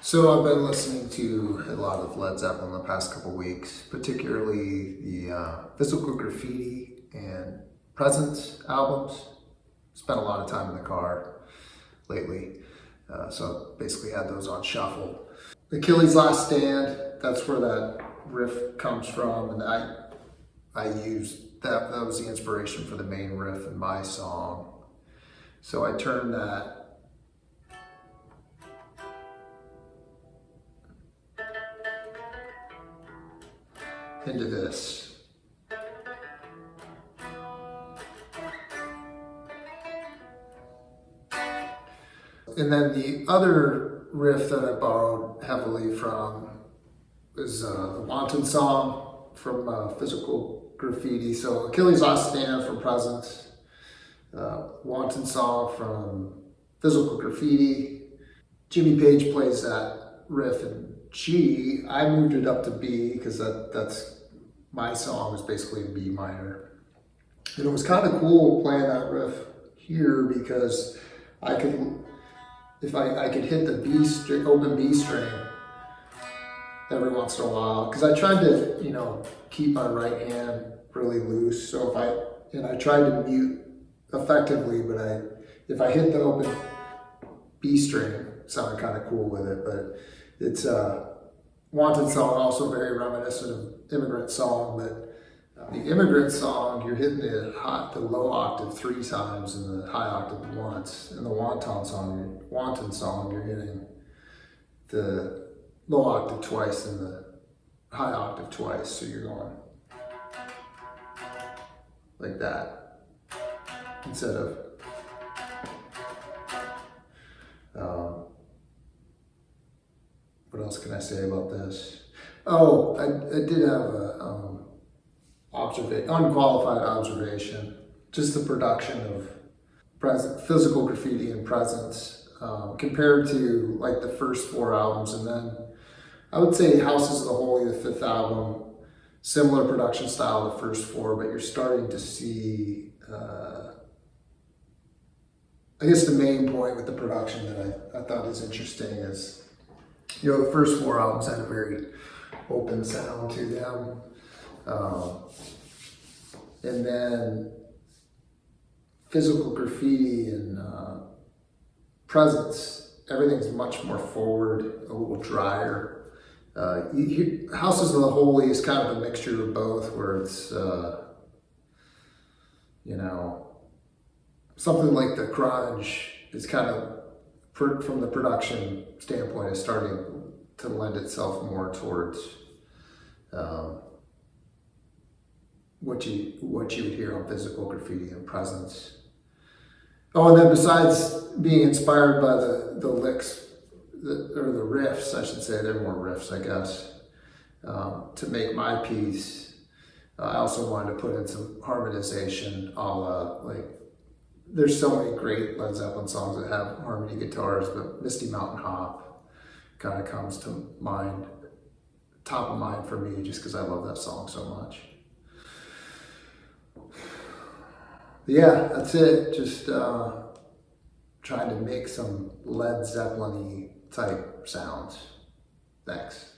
So I've been listening to a lot of Led Zeppelin the past couple weeks, particularly the Physical Graffiti and Presence albums. Spent a lot of time in the car lately, so basically had those on shuffle. Achilles Last Stand, that's where that riff comes from, and I used that was the inspiration for the main riff in my song. So I turned that into this. And then the other riff that I borrowed heavily from is the Wanton Song from Physical Graffiti. So Achilles Last Stand from Presence, Wanton Song from Physical Graffiti. Jimmy Page plays that riff in G. I moved it up to B because that's my song is basically in B minor. And it was kind of cool playing that riff here because I could, if I could hit the B string, open B string every once in a while, because I tried to, keep my right hand really loose. So I tried to mute effectively, but if I hit the open B string, it sounded kind of cool with it. But it's Wanton Song, also very reminiscent of Immigrant Song, but the Immigrant Song, you're hitting the low octave 3 times and the high octave once. In the Wanton Song, you're hitting the low octave twice and the high octave twice. So you're going like that instead of what else can I say about this? Oh, I did have a unqualified observation. Just the production of Physical Graffiti and Presence compared to like the first 4 albums, and then I would say Houses of the Holy, the 5th album, similar production style to the first 4, but you're starting to see. I guess the main point with the production that I thought is interesting is, the first 4 albums had a very open sound to them. And then Physical Graffiti and Presence, everything's much more forward, a little drier. Houses of the Holy is kind of a mixture of both, where it's, something like the grunge is kind of, from the production standpoint, is starting to lend itself more towards what you would hear on Physical Graffiti and Presence. Oh, and then besides being inspired by the licks, or the riffs, I should say, they're more riffs, I guess, to make my piece, I also wanted to put in some harmonization, a la, there's so many great Led Zeppelin songs that have harmony guitars, but Misty Mountain Hop kind of comes to mind, top of mind for me, just because I love that song so much. But yeah, that's it. Just trying to make some Led Zeppelin-y type sounds. Thanks.